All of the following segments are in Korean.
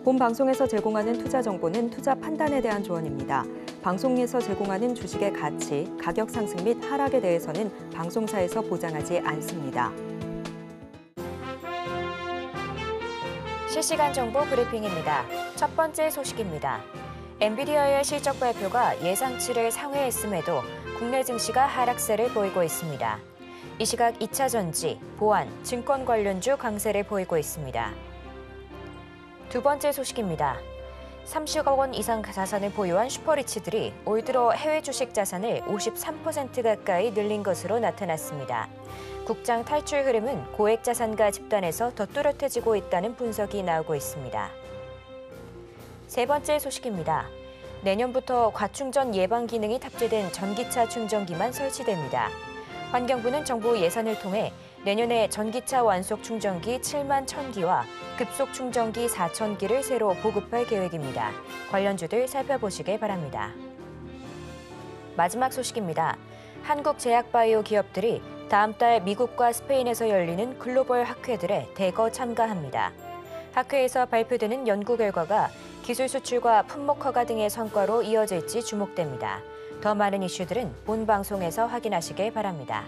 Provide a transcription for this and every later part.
본 방송에서 제공하는 투자 정보는 투자 판단에 대한 조언입니다. 방송에서 제공하는 주식의 가치, 가격 상승 및 하락에 대해서는 방송사에서 보장하지 않습니다. 실시간 정보 브리핑입니다. 첫 번째 소식입니다. 엔비디아의 실적 발표가 예상치를 상회했음에도 국내 증시가 하락세를 보이고 있습니다. 이 시각 2차 전지, 보안, 증권 관련주 강세를 보이고 있습니다. 두 번째 소식입니다. 30억 원 이상 자산을 보유한 슈퍼리치들이 올 들어 해외 주식 자산을 53% 가까이 늘린 것으로 나타났습니다. 국장 탈출 흐름은 고액 자산가 집단에서 더 뚜렷해지고 있다는 분석이 나오고 있습니다. 세 번째 소식입니다. 내년부터 과충전 예방 기능이 탑재된 전기차 충전기만 설치됩니다. 환경부는 정부 예산을 통해 내년에 전기차 완속 충전기 7만 1,000기와 급속 충전기 4,000기를 새로 보급할 계획입니다. 관련주들 살펴보시길 바랍니다. 마지막 소식입니다. 한국 제약바이오 기업들이 다음 달 미국과 스페인에서 열리는 글로벌 학회들에 대거 참가합니다. 학회에서 발표되는 연구 결과가 기술 수출과 품목 허가 등의 성과로 이어질지 주목됩니다. 더 많은 이슈들은 본 방송에서 확인하시길 바랍니다.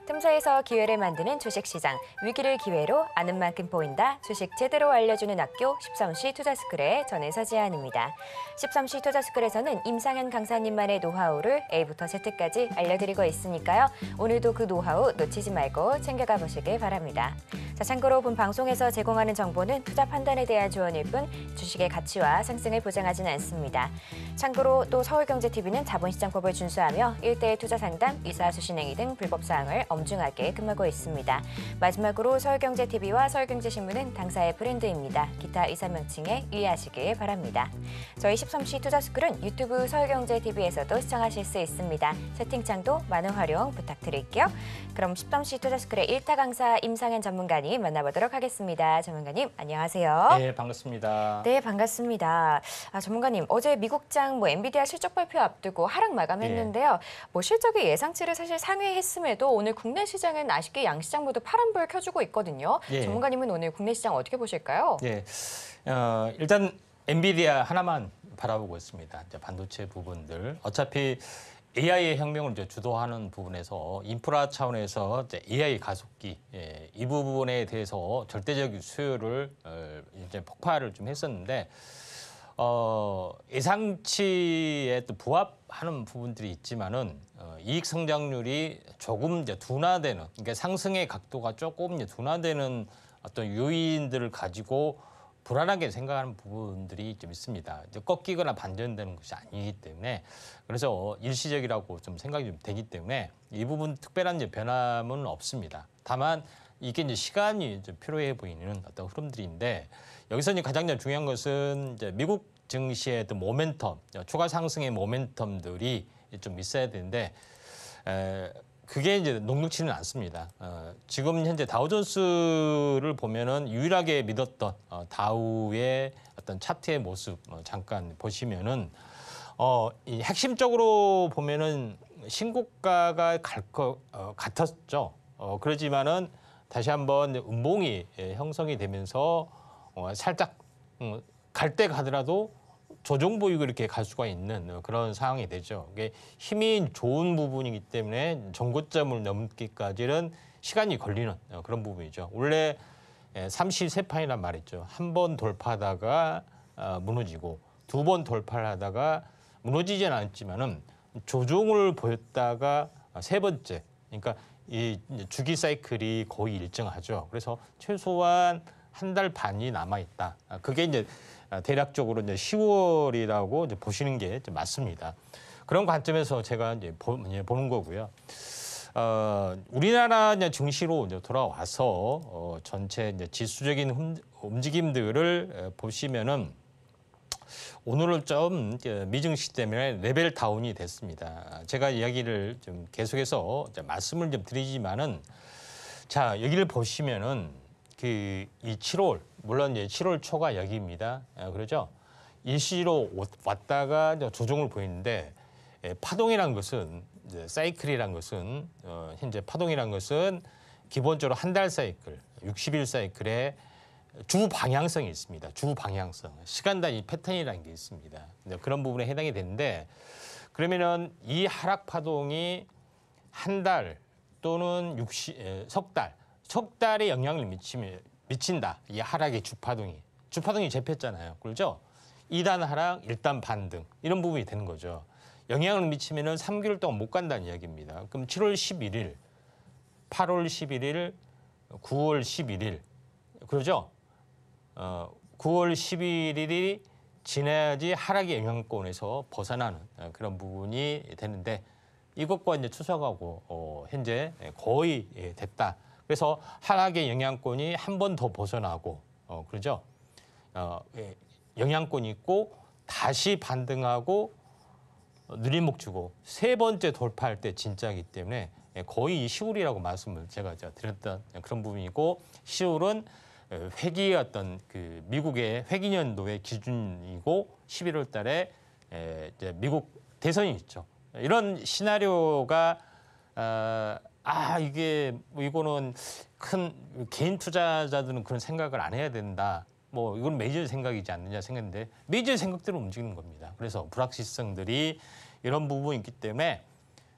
틈새에서 기회를 만드는 주식시장, 위기를 기회로 아는 만큼 보인다. 주식 제대로 알려주는 학교 13시 투자스쿨의 전혜서 지안입니다. 13시 투자스쿨에서는 임상현 강사님만의 노하우를 A부터 Z까지 알려드리고 있으니까요. 오늘도 그 노하우 놓치지 말고 챙겨가 보시길 바랍니다. 자, 참고로 본 방송에서 제공하는 정보는 투자 판단에 대한 조언일 뿐 주식의 가치와 상승을 보장하지는 않습니다. 참고로 또 서울경제TV는 자본시장법을 준수하며 1:1 투자 상담, 이사수신행위 등 불법 사항을 엄중하게 금하고 있습니다. 마지막으로 서울경제TV와 서울경제신문은 당사의 브랜드입니다. 기타 이사 명칭에 유의하시길 바랍니다. 저희 13시 투자스쿨은 유튜브 서울경제TV에서도 시청하실 수 있습니다. 채팅창도 많은 활용 부탁드릴게요. 그럼 13시 투자스쿨의 1타 강사 임상현 전문가님 만나보도록 하겠습니다. 전문가님 안녕하세요. 네, 반갑습니다. 네, 반갑습니다. 전문가님, 어제 미국장 엔비디아 실적 발표 앞두고 하락 마감했는데요. 실적이 예상치를 사실 상회했음에도 오늘 국내 시장은 아쉽게 양시장 모두 파란불 켜주고 있거든요. 전문가님은 오늘 국내 시장 어떻게 보실까요? 네, 일단 엔비디아 하나만 바라보고 있습니다. 이제 반도체 부분들 어차피 AI의 혁명을 이제 주도하는 부분에서 인프라 차원에서 이제 AI 가속기 이 부분에 대해서 절대적 수요를 이제 폭발을 좀 했었는데 예상치에 또 부합하는 부분들이 있지만은 이익 성장률이 조금 이제 둔화되는, 그러니까 상승의 각도가 조금 이제 둔화되는 어떤 요인들을 가지고 불안하게 생각하는 부분들이 좀 있습니다. 이제 꺾이거나 반전되는 것이 아니기 때문에, 그래서 일시적이라고 좀 생각이 좀 되기 때문에 이 부분 특별한 이제 변함은 없습니다. 다만 이게 이제 시간이 좀 필요해 보이는 어떤 흐름들인데, 여기서 이제 가장 중요한 것은 이제 미국 증시의 또 모멘텀, 추가 상승의 모멘텀들이 좀 있어야 되는데 그게 이제 녹록치는 않습니다. 지금 현재 다우존스를 보면은 유일하게 믿었던 다우의 어떤 차트의 모습 잠깐 보시면은 이 핵심적으로 보면은 신고가가 갈 것 같았죠. 그렇지만은 다시 한번 음봉이 형성이 되면서 살짝 갈 때 가더라도 조정 보이고 이렇게 갈 수가 있는 그런 상황이 되죠. 이게 힘이 좋은 부분이기 때문에 전고점을 넘기까지는 시간이 걸리는 그런 부분이죠. 원래 33판이란 말이죠. 한 번 돌파하다가 무너지고 두 번 돌파를 하다가 무너지지는 않았지만은 조정을 보였다가 세 번째, 그러니까 이 주기 사이클이 거의 일정하죠. 그래서 최소한 한 달 반이 남아 있다. 그게 이제 대략적으로 이제 10월이라고 이제 보시는 게 이제 맞습니다. 그런 관점에서 제가 이제 보는 거고요. 우리나라 이제 증시로 이제 돌아와서 전체 이제 지수적인 움직임들을 보시면은 오늘은 좀 미증시 때문에 레벨 다운이 됐습니다. 제가 이야기를 좀 계속해서 이제 말씀을 좀 드리지만은, 자, 여기를 보시면은 이 7월, 물론 이제 7월 초가 여기입니다. 그렇죠? 일시로 왔다가 조정을 보이는데, 파동이라는 것은 이제 사이클이란 것은 현재 파동이란 것은 기본적으로 한 달 사이클, 60일 사이클에 주 방향성이 있습니다. 주 방향성, 시간 단위 패턴이라는 게 있습니다. 그런 부분에 해당이 되는데 그러면은 이 하락 파동이 한 달 또는 석 달에 영향을 미친다. 이 하락의 주파동이 잡혔잖아요. 그렇죠? 2단 하락, 1단 반등 이런 부분이 되는 거죠. 영향을 미치면은 3개월 동안 못 간다는 이야기입니다. 그럼 7월 11일, 8월 11일, 9월 11일 그러죠? 9월 11일이 지나야지 하락의 영향권에서 벗어나는 그런 부분이 되는데 이것과 이제 추석하고 현재 거의 됐다. 그래서 하락의 영향권이 한 번 더 벗어나고 그러죠? 영향권이 있고 다시 반등하고 누림목 주고 세 번째 돌파할 때 진짜이기 때문에 거의 10월이라고 말씀을 제가 드렸던 그런 부분이고 10월은 회기의 어떤 그 미국의 회기년도의 기준이고 11월 달에 이제 미국 대선이 있죠. 이런 시나리오가 이게 뭐 이거는 큰 개인 투자자들은 그런 생각을 안 해야 된다. 뭐 이건 메이저 생각이지 않느냐 생각인데 메이저 생각대로 움직이는 겁니다. 그래서 불확실성들이 이런 부분이 있기 때문에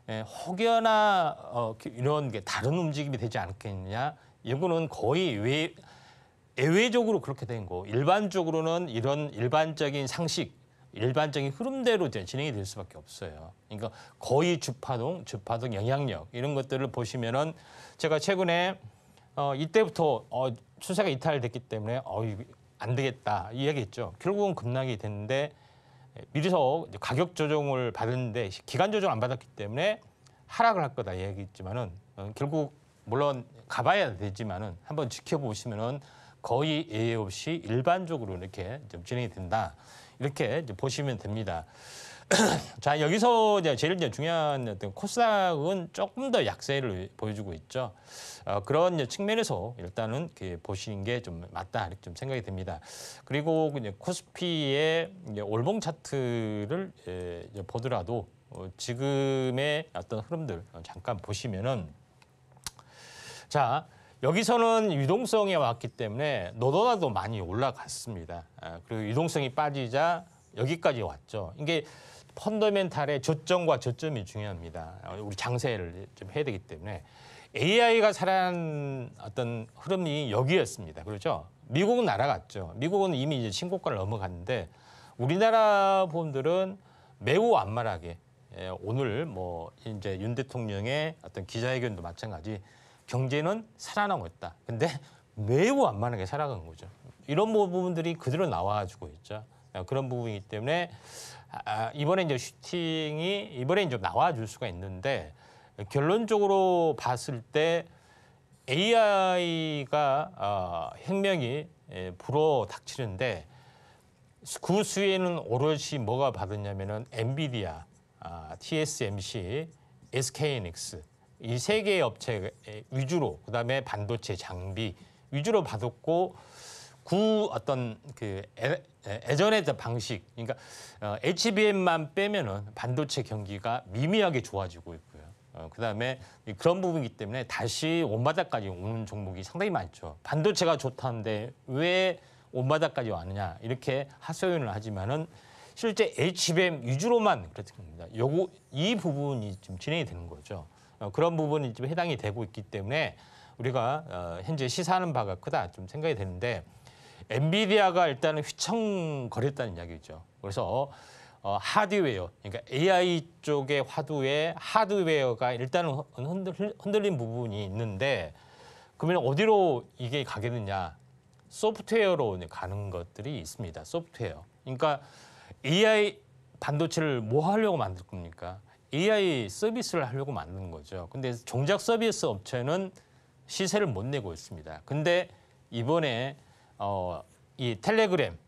혹여나 이런 게 다른 움직임이 되지 않겠느냐. 이거는 거의 예외적으로 그렇게 된 거. 일반적으로는 이런 일반적인 상식, 일반적인 흐름대로 진행이 될 수밖에 없어요. 그러니까 거의 주파동 영향력 이런 것들을 보시면은 제가 최근에 이때부터 추세가 이탈됐기 때문에 안 되겠다 이 얘기했죠. 결국은 급락이 됐는데 미리서 가격 조정을 받았는데 기간 조정 안 받았기 때문에 하락을 할 거다 얘기했지만은 결국 물론 가봐야 되지만은 한번 지켜보시면은 거의 예외 없이 일반적으로 이렇게 좀 진행이 된다. 이렇게 이제 보시면 됩니다. 자, 여기서 이제 제일 중요한 어떤 코스닥은 조금 더 약세를 보여주고 있죠. 그런 이제 측면에서 일단은 이렇게 보시는 게 좀 맞다 이렇게 좀 생각이 됩니다. 그리고 이제 코스피의 이제 올봉 차트를 이제 보더라도 지금의 어떤 흐름들 잠깐 보시면은 자. 여기서는 유동성이 왔기 때문에 너도나도 많이 올라갔습니다. 그리고 유동성이 빠지자 여기까지 왔죠. 이게 펀더멘탈의 저점과 저점이 중요합니다. 우리 장세를 좀 해야 되기 때문에 AI가 살아난 어떤 흐름이 여기였습니다. 그렇죠? 미국은 날아갔죠. 미국은 이미 이제 신고가를 넘어갔는데 우리나라 분들은 매우 완만하게 오늘 뭐 이제 윤 대통령의 어떤 기자회견도 마찬가지. 경제는 살아나고 있다. 근데 매우 완만하게 살아간 거죠. 이런 부분들이 그대로 나와주고 있죠. 그런 부분이기 때문에 이번에 이제 슈팅이 이번에 이제 나와줄 수가 있는데 결론적으로 봤을 때 AI가 혁명이 불어닥치는데 그 수혜는 오롯이 뭐가 받았냐면은 엔비디아, TSMC, SK하이닉스 이 세 개의 업체 위주로 그다음에 반도체 장비 위주로 받았고 그 어떤 그 예전의 방식 그러니까 HBM만 빼면은 반도체 경기가 미미하게 좋아지고 있고요. 그다음에 그런 부분이기 때문에 다시 온바닥까지 오는 종목이 상당히 많죠. 반도체가 좋다는데 왜 온바닥까지 왔느냐 이렇게 하소연을 하지만은 실제 HBM 위주로만 그렇습니다. 이 부분이 좀 진행이 되는 거죠. 그런 부분이 좀 해당이 되고 있기 때문에 우리가 현재 시사하는 바가 크다 좀 생각이 되는데 엔비디아가 일단은 휘청거렸다는 이야기죠. 그래서 하드웨어, 그러니까 AI 쪽의 하드웨어가 일단은 흔들린 부분이 있는데 그러면 어디로 이게 가겠느냐? 소프트웨어로 가는 것들이 있습니다. 소프트웨어. 그러니까 AI 반도체를 뭐 하려고 만들 겁니까? AI 서비스를 하려고 만든 거죠. 근데 정작 서비스 업체는 시세를 못 내고 있습니다. 근데 이번에 이 텔레그램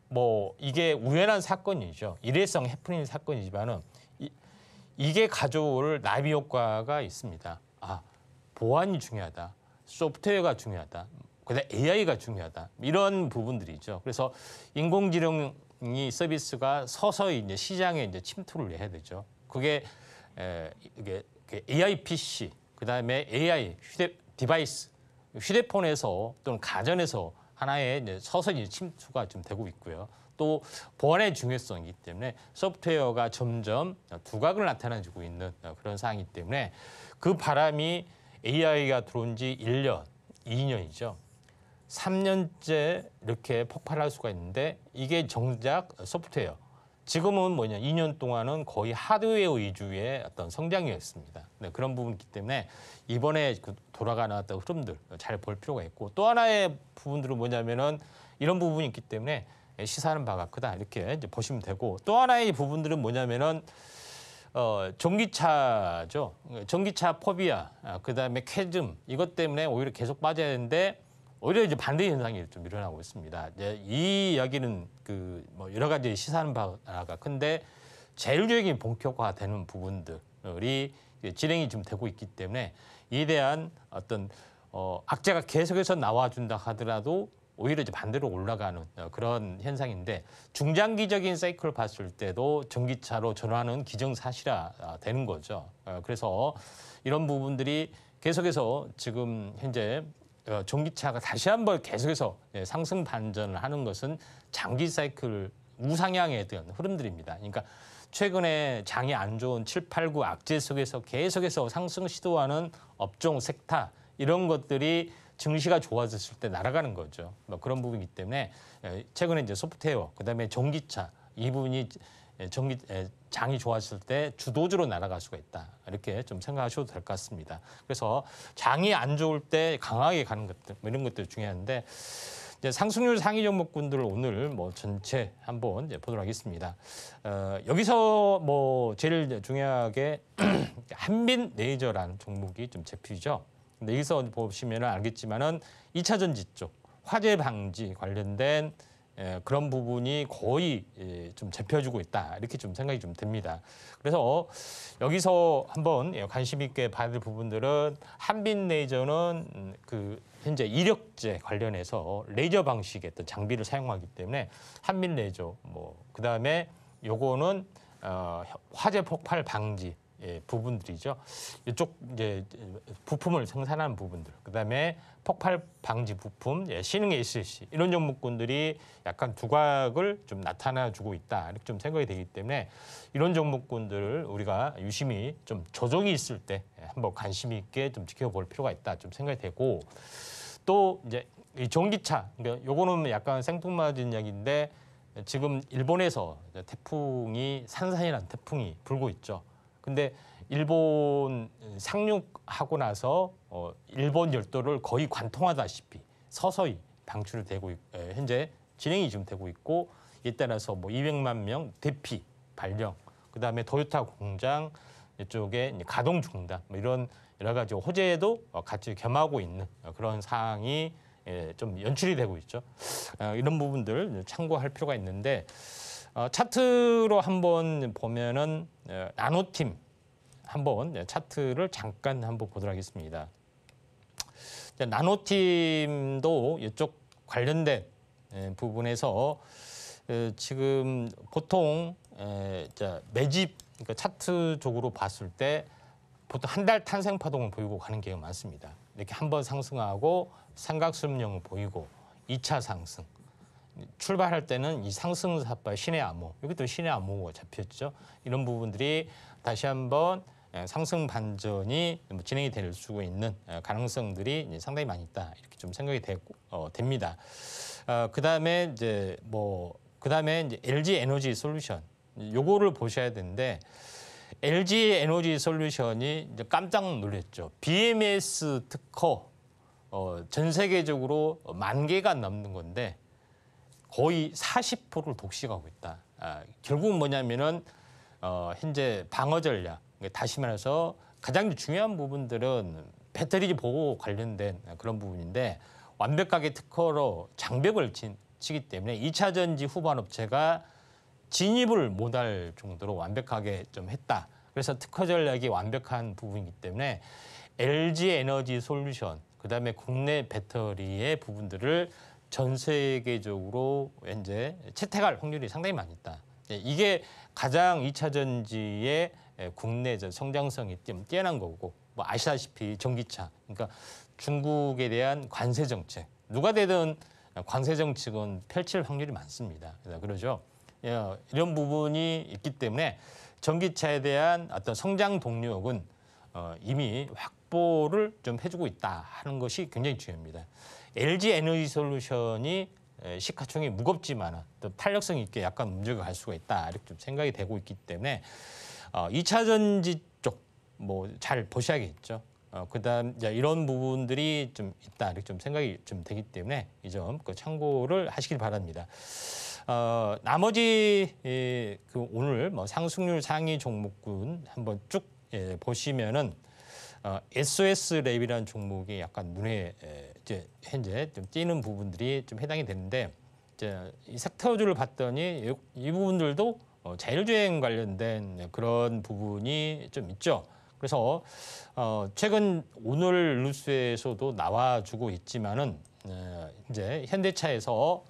뭐 이게 우연한 사건이죠. 일회성 해프닝 사건이지만은 이게 가져올 나비 효과가 있습니다. 보안이 중요하다. 소프트웨어가 중요하다. 그다음 AI가 중요하다. 이런 부분들이죠. 그래서 인공지능이 서비스가 서서히 이제 시장에 이제 침투를 해야 되죠. 그게 이게 AI PC, 그다음에 AI 디바이스, 휴대폰에서 또는 가전에서 하나의 이제 서서히 침투가 좀 되고 있고요. 또 보안의 중요성이기 때문에 소프트웨어가 점점 두각을 나타내주고 있는 그런 상황이기 때문에 그 바람이 AI가 들어온 지 1년, 2년이죠. 3년째 이렇게 폭발할 수가 있는데 이게 정작 소프트웨어. 지금은 뭐냐, 2년 동안은 거의 하드웨어 위주의 어떤 성장이었습니다. 네, 그런 부분이 있기 때문에 이번에 돌아가는 어떤 흐름들 잘 볼 필요가 있고, 또 하나의 부분들은 뭐냐면은 이런 부분이 있기 때문에 시사하는 바가 크다, 이렇게 이제 보시면 되고, 또 하나의 부분들은 뭐냐면은 전기차죠. 전기차 포비아, 그다음에 캐즘, 이것 때문에 오히려 계속 빠져야 되는데 오히려 이제 반대 현상이 좀 일어나고 있습니다. 이제 이 이야기는 뭐 여러 가지 시사하는 바가 큰데 제일적인 본격화되는 부분들이 진행이 좀 되고 있기 때문에 이에 대한 어떤 악재가 계속해서 나와준다 하더라도 오히려 이제 반대로 올라가는 그런 현상인데, 중장기적인 사이클을 봤을 때도 전기차로 전환은 기정사실화 되는 거죠. 그래서 이런 부분들이 계속해서 지금 현재 전기차가 다시 한번 계속해서 상승 반전을 하는 것은 장기 사이클 우상향에 대한 흐름들입니다. 그러니까 최근에 장이 안 좋은 7, 8, 9 악재 속에서 계속해서 상승 시도하는 업종, 섹터, 이런 것들이 증시가 좋아졌을 때 날아가는 거죠. 뭐 그런 부분이기 때문에 최근에 이제 소프트웨어, 그다음에 전기차, 이 부분이 장이 좋았을 때 주도주로 날아갈 수가 있다, 이렇게 좀 생각하셔도 될 것 같습니다. 그래서 장이 안 좋을 때 강하게 가는 것들, 뭐 이런 것들 중요한데, 이제 상승률 상위 종목군들을 오늘 뭐 전체 한번 이제 보도록 하겠습니다. 여기서 뭐 제일 중요하게 한빛레이저라는 종목이 좀 제표죠. 근데 여기서 보시면 알겠지만은 2차 전지 쪽 화재 방지 관련된 그런 부분이 거의 좀 잡혀주고 있다, 이렇게 좀 생각이 좀 됩니다. 그래서 여기서 한번 관심 있게 봐야 될 부분들은, 한빛레이저는 현재 이력제 관련해서 레이저 방식의 어떤 장비를 사용하기 때문에 한빛레이저, 뭐 그다음에 요거는 화재 폭발 방지 부분들이죠. 이쪽 이제 부품을 생산하는 부분들, 그다음에 폭발 방지 부품, 신흥 SLC, 이런 종목군들이 약간 두각을 좀 나타나주고 있다, 이렇게 좀 생각이 되기 때문에 이런 종목군들을 우리가 유심히 좀 조정이 있을 때 한번 관심 있게 좀 지켜볼 필요가 있다, 좀 생각이 되고, 또 이제 이 전기차, 그러니까 요거는 약간 생뚱맞은 이야기인데, 지금 일본에서 태풍이 산산이라는 태풍이 불고 있죠. 근데 일본 상륙하고 나서 일본 열도를 거의 관통하다시피 서서히 방출되고 현재 진행이 좀 되고 있고, 이에 따라서 뭐 200만 명 대피 발령, 그다음에 도요타 공장 이쪽에 가동 중단, 뭐 이런 여러 가지 호재도 같이 겸하고 있는 그런 상황이 좀 연출이 되고 있죠. 이런 부분들 참고할 필요가 있는데, 차트로 한번 보면은 나노팀 한번 차트를 잠깐 한번 보도록 하겠습니다. 나노팀도 이쪽 관련된 부분에서 지금 보통 매집, 그러니까 차트적으로 봤을 때 보통 한 달 탄생 파동을 보이고 가는 경우가 많습니다. 이렇게 한번 상승하고 삼각수렴형을 보이고 2차 상승. 출발할 때는 이 상승사파 신의 암호, 여기도 신의 암호가 잡혔죠. 이런 부분들이 다시 한번 상승 반전이 진행이 될 수 있는 가능성들이 상당히 많이 있다, 이렇게 좀 생각이 됩니다. 그다음에 이제 LG 에너지 솔루션, 요거를 보셔야 되는데, LG 에너지 솔루션이 이제 깜짝 놀랐죠. BMS 특허 전 세계적으로 10,000개가 넘는 건데 거의 40%를 독식하고 있다. 결국은 뭐냐면은 현재 방어 전략, 다시 말해서 가장 중요한 부분들은 배터리 보호 관련된 그런 부분인데, 완벽하게 특허로 장벽을 치기 때문에 2차 전지 후반 업체가 진입을 못할 정도로 완벽하게 좀 했다. 그래서 특허 전략이 완벽한 부분이기 때문에 LG 에너지 솔루션, 그다음에 국내 배터리의 부분들을 전 세계적으로 현재 채택할 확률이 상당히 많이 있다. 이게 가장 2차 전지의 국내 성장성이 좀 뛰어난 거고 뭐 아시다시피 전기차, 그러니까 중국에 대한 관세 정책 누가 되든 관세 정책은 펼칠 확률이 많습니다. 그러죠. 이런 부분이 있기 때문에 전기차에 대한 어떤 성장 동력은 이미 확보를 좀 해주고 있다 하는 것이 굉장히 중요합니다. LG 에너지 솔루션이 시가총이 무겁지만 또 탄력성 있게 약간 움직여 갈 수가 있다 이렇게 좀 생각이 되고 있기 때문에 2차 전지 쪽 뭐 잘 보셔야겠죠. 그다음 이런 부분들이 좀 있다 이렇게 좀 생각이 좀 되기 때문에 이 점 참고를 하시길 바랍니다. 나머지 오늘 뭐 상승률 상위 종목군 한번 쭉 보시면은 SOS 랩이라는 종목이 약간 눈에 이제 현재 좀 띄는 부분들이 좀 해당이 되는데 이제 이 섹터주를 봤더니 이 부분들도 자율주행 관련된 그런 부분이 좀 있죠. 그래서 최근 오늘 뉴스에서도 나와주고 있지만은 이제 현대차에서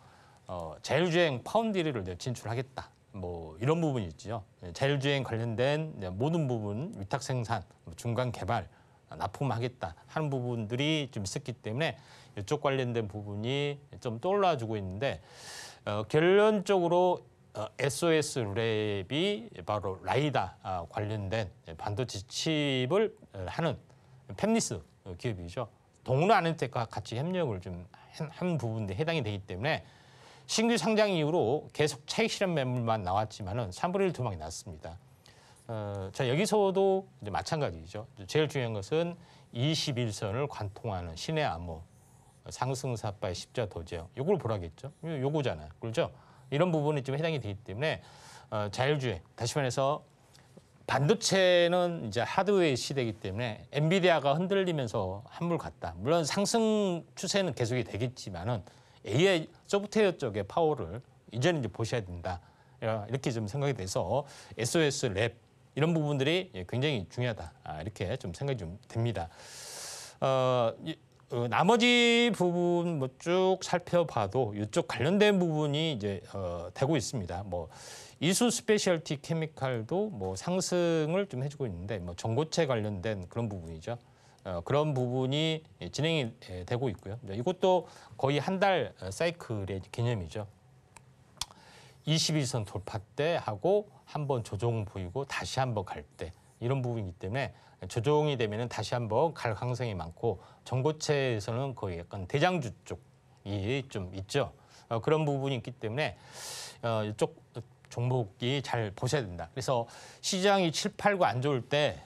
자율주행 파운드리를 진출하겠다. 뭐 이런 부분이 있죠. 자율주행 관련된 모든 부분 위탁 생산, 중간 개발, 납품하겠다 하는 부분들이 좀 있었기 때문에 이쪽 관련된 부분이 좀 떠올라주고 있는데 결론적으로 SOS 랩이 바로 라이다 관련된 반도체 칩을 하는 팹리스 기업이죠. 동료 아나텍과 같이 협력을 좀 한 부분에 해당이 되기 때문에 신규 상장 이후로 계속 차익 실현 매물만 나왔지만은 3분의 1 도망이 났습니다. 자 여기서도 이제 마찬가지죠. 제일 중요한 것은 21선을 관통하는 신의 암호, 상승사바의 십자 도제어, 요걸 보라겠죠. 요거잖아요, 그렇죠? 이런 부분이 좀 해당이 되기 때문에 자율주행, 다시 말해서 반도체는 이제 하드웨어 시대이기 때문에 엔비디아가 흔들리면서 한물 갔다. 물론 상승 추세는 계속이 되겠지만은 AI 소프트웨어 쪽의 파워를 이제는 이제 보셔야 된다. 이렇게 좀 생각이 돼서 SOS 랩 이런 부분들이 굉장히 중요하다. 이렇게 좀 생각이 좀 됩니다. 나머지 부분 뭐 쭉 살펴봐도 이쪽 관련된 부분이 이제 되고 있습니다. 뭐 이수 스페셜티 케미칼도 뭐 상승을 좀 해주고 있는데 뭐 전고체 관련된 그런 부분이죠. 그런 부분이 진행이 되고 있고요. 이것도 거의 한 달 사이클의 개념이죠. 21선 돌파 때 하고 한번 조정 보이고 다시 한번 갈 때 이런 부분이기 때문에 조정이 되면은 다시 한번 갈 가능성이 많고 전고체에서는 거의 약간 대장주 쪽이 좀 있죠. 그런 부분이 있기 때문에 이쪽 종목이 잘 보셔야 된다. 그래서 시장이 7, 8, 9 안 좋을 때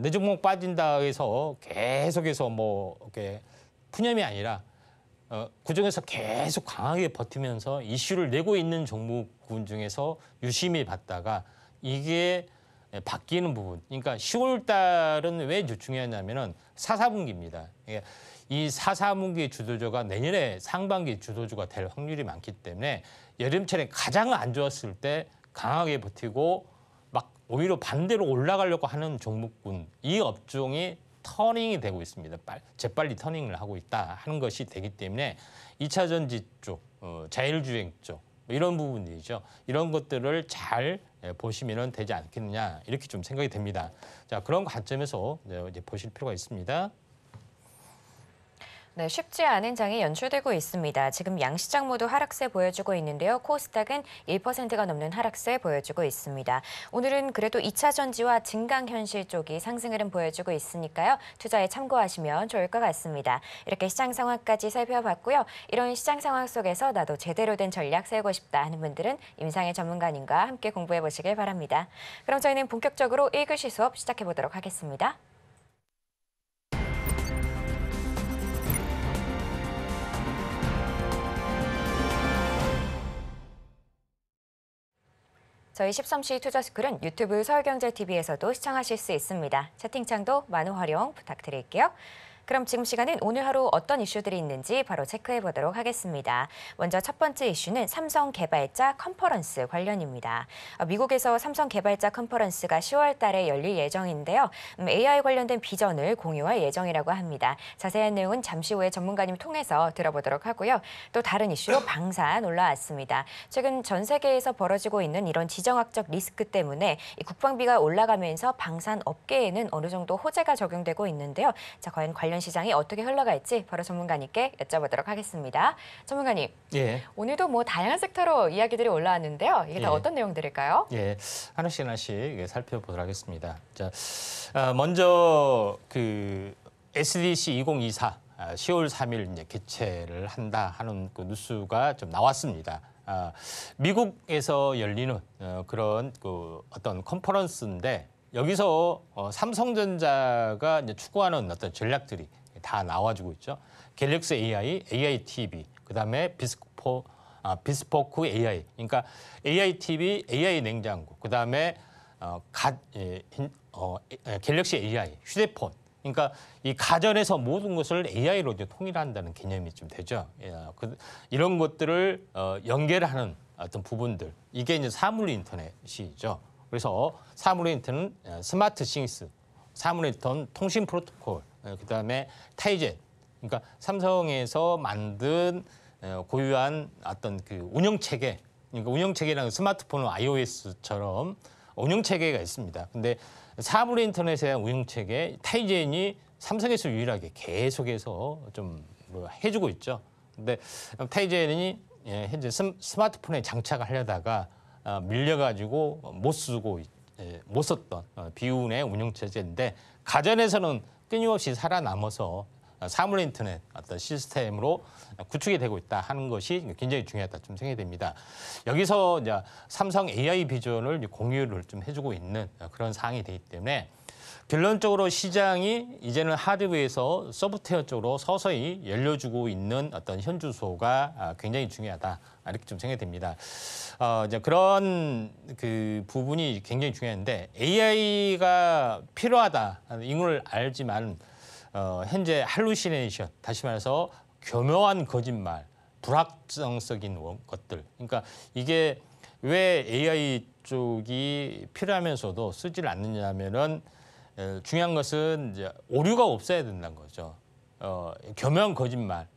내 종목 빠진다 해서 계속해서 뭐 이렇게 푸념이 아니라 그중에서 계속 강하게 버티면서 이슈를 내고 있는 종목군 중에서 유심히 봤다가 이게 바뀌는 부분. 그러니까 10월 달은 왜 중요하냐면은 4, 4분기입니다. 이 4, 4분기 주도주가 내년에 상반기 주도주가 될 확률이 많기 때문에 여름철에 가장 안 좋았을 때 강하게 버티고 막 오히려 반대로 올라가려고 하는 종목군. 이 업종이 터닝이 되고 있습니다. 재빨리 터닝을 하고 있다 하는 것이 되기 때문에 2차 전지 쪽, 자율주행 쪽 이런 부분들이죠. 이런 것들을 잘 보시면 되지 않겠느냐 이렇게 좀 생각이 됩니다. 자 그런 관점에서 이제 보실 필요가 있습니다. 네, 쉽지 않은 장이 연출되고 있습니다. 지금 양시장 모두 하락세 보여주고 있는데요. 코스닥은 1%가 넘는 하락세 보여주고 있습니다. 오늘은 그래도 2차 전지와 증강현실 쪽이 상승 흐름 보여주고 있으니까요. 투자에 참고하시면 좋을 것 같습니다. 이렇게 시장 상황까지 살펴봤고요. 이런 시장 상황 속에서 나도 제대로 된 전략 세우고 싶다 하는 분들은 임상의 전문가님과 함께 공부해 보시길 바랍니다. 그럼 저희는 본격적으로 1교시 수업 시작해 보도록 하겠습니다. 저희 13시 투자스쿨은 유튜브 서울경제TV에서도 시청하실 수 있습니다. 채팅창도 많은 활용 부탁드릴게요. 그럼 지금 시간은 오늘 하루 어떤 이슈들이 있는지 바로 체크해 보도록 하겠습니다. 먼저 첫 번째 이슈는 삼성 개발자 컨퍼런스 관련입니다. 미국에서 삼성 개발자 컨퍼런스가 10월 달에 열릴 예정인데요. AI 관련된 비전을 공유할 예정이라고 합니다. 자세한 내용은 잠시 후에 전문가님 통해서 들어보도록 하고요. 또 다른 이슈로 방산 올라왔습니다. 최근 전 세계에서 벌어지고 있는 이런 지정학적 리스크 때문에 국방비가 올라가면서 방산 업계에는 어느 정도 호재가 적용되고 있는데요. 자, 과연 관련 시장이 어떻게 흘러갈지 바로 전문가님께 여쭤보도록 하겠습니다. 전문가님, 예. 오늘도 뭐 다양한 섹터로 이야기들이 올라왔는데요. 이게 다 어떤 내용들일까요? 예, 하나씩 살펴보도록 하겠습니다. 자, 먼저 그 SDC 2024 10월 3일 이제 개최를 한다 하는 그 뉴스가 좀 나왔습니다. 미국에서 열리는 그런 그 어떤 컨퍼런스인데 여기서 삼성전자가 이제 추구하는 어떤 전략들이 다 나와주고 있죠. 갤럭시 AI, AI TV, 그다음에 비스포크 AI, 그러니까 AI TV, AI 냉장고, 그다음에 갤럭시 AI, 휴대폰. 그러니까 이 가전에서 모든 것을 AI로 이제 통일한다는 개념이 좀 되죠. 이런 것들을 연결하는 어떤 부분들, 이게 이제 사물 인터넷이죠. 그래서 사물 인터넷은 스마트 싱스, 사물 인터넷 통신 프로토콜, 그다음에 타이젠. 그러니까 삼성에서 만든 고유한 어떤 그 운영 체계, 그러니까 운영 체계라는 스마트폰은 iOS처럼 운영 체계가 있습니다. 근데 사물 인터넷에 대한 운영 체계 타이젠이 삼성에서 유일하게 계속해서 좀 해주고 있죠. 근데 타이젠이 현재 스마트폰에 장착을 하려다가 밀려가지고 못 썼던 비운의 운영 체제인데 가전에서는 끊임없이 살아남아서 사물 인터넷 어떤 시스템으로 구축이 되고 있다 하는 것이 굉장히 중요하다 좀 생각이 됩니다. 여기서 이제 삼성 AI 비전을 공유를 좀 해주고 있는 그런 사항이 되기 때문에 결론적으로 시장이 이제는 하드웨어에서 소프트웨어 쪽으로 서서히 열려주고 있는 어떤 현주소가 굉장히 중요하다 이렇게 좀 생각이 됩니다. 이제 그런 그 부분이 굉장히 중요한데 AI가 필요하다 이걸 알지만 현재 할루시네이션, 다시 말해서 교묘한 거짓말, 불확정적인 것들. 그러니까 이게 왜 AI 쪽이 필요하면서도 쓰지를 않느냐면은 중요한 것은 이제 오류가 없어야 된다는 거죠. 교묘한 거짓말,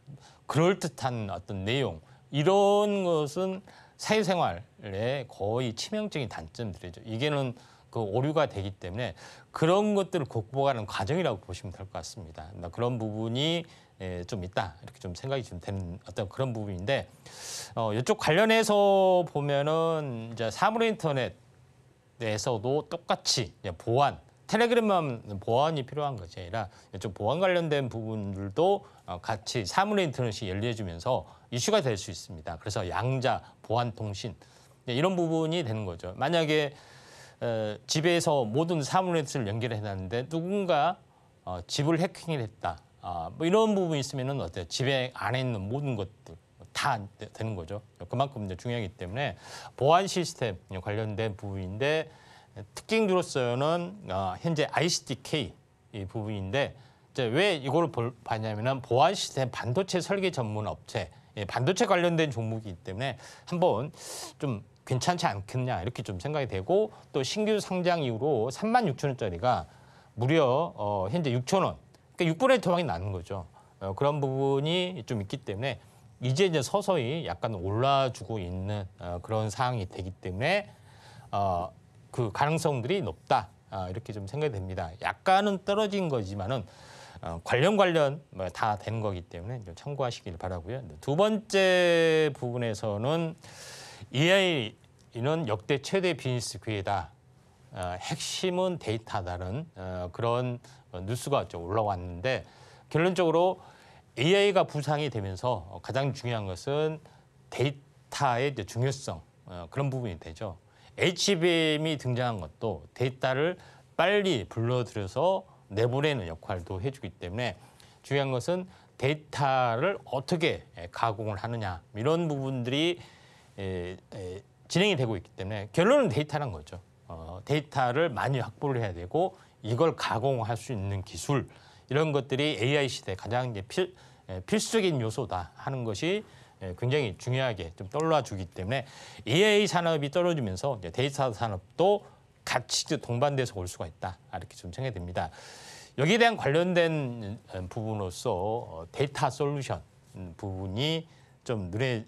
그럴듯한 어떤 내용 이런 것은 사회생활에 거의 치명적인 단점들이죠. 이게는 그 오류가 되기 때문에 그런 것들을 극복하는 과정이라고 보시면 될 것 같습니다. 그런 부분이 좀 있다 이렇게 좀 생각이 좀 되는 어떤 그런 부분인데 이쪽 관련해서 보면은 이제 사물 인터넷에서도 똑같이 보안, 텔레그램만 보안이 필요한 것이 아니라 이쪽 보안 관련된 부분들도 같이 사물 인터넷이 열려지면서 이슈가 될 수 있습니다. 그래서 양자 보안 통신 이런 부분이 되는 거죠. 만약에 집에서 모든 사물 인터넷을 연결해놨는데 누군가 집을 해킹을 했다. 뭐 이런 부분이 있으면은 어때요? 집에 안에 있는 모든 것들 다 되는 거죠. 그만큼 이제 중요하기 때문에 보안 시스템 관련된 부분인데 특징으로서는 현재 ICDK 이 부분인데 이제 왜 이걸 봤냐면은 보안 시스템 반도체 설계 전문 업체, 반도체 관련된 종목이기 때문에 한번 좀 괜찮지 않겠냐 이렇게 좀 생각이 되고 또 신규 상장 이후로 36,000원짜리가 무려 현재 6,000원, 그러니까 6분의 1 토막이 나는 거죠. 그런 부분이 좀 있기 때문에 이제 서서히 약간 올라주고 있는 그런 상황이 되기 때문에 그 가능성들이 높다 이렇게 좀 생각이 됩니다. 약간은 떨어진 거지만은 관련 다 되는 거기 때문에 좀 참고하시길 바라고요. 두 번째 부분에서는 AI는 역대 최대 비즈니스 기회다. 핵심은 데이터다는 그런 뉴스가 좀 올라왔는데 결론적으로 AI가 부상이 되면서 가장 중요한 것은 데이터의 중요성 그런 부분이 되죠. HBM이 등장한 것도 데이터를 빨리 불러들여서 내보내는 역할도 해주기 때문에 중요한 것은 데이터를 어떻게 가공을 하느냐 이런 부분들이 진행이 되고 있기 때문에 결론은 데이터란 거죠. 데이터를 많이 확보를 해야 되고 이걸 가공할 수 있는 기술 이런 것들이 AI 시대 가장 이제 필수적인 요소다 하는 것이 굉장히 중요하게 좀 떠올라주기 때문에 AI 산업이 떨어지면서 이제 데이터 산업도 같이 동반돼서 올 수가 있다 이렇게 좀 생각이 됩니다. 여기에 대한 관련된 부분으로서 데이터 솔루션 부분이 좀 눈에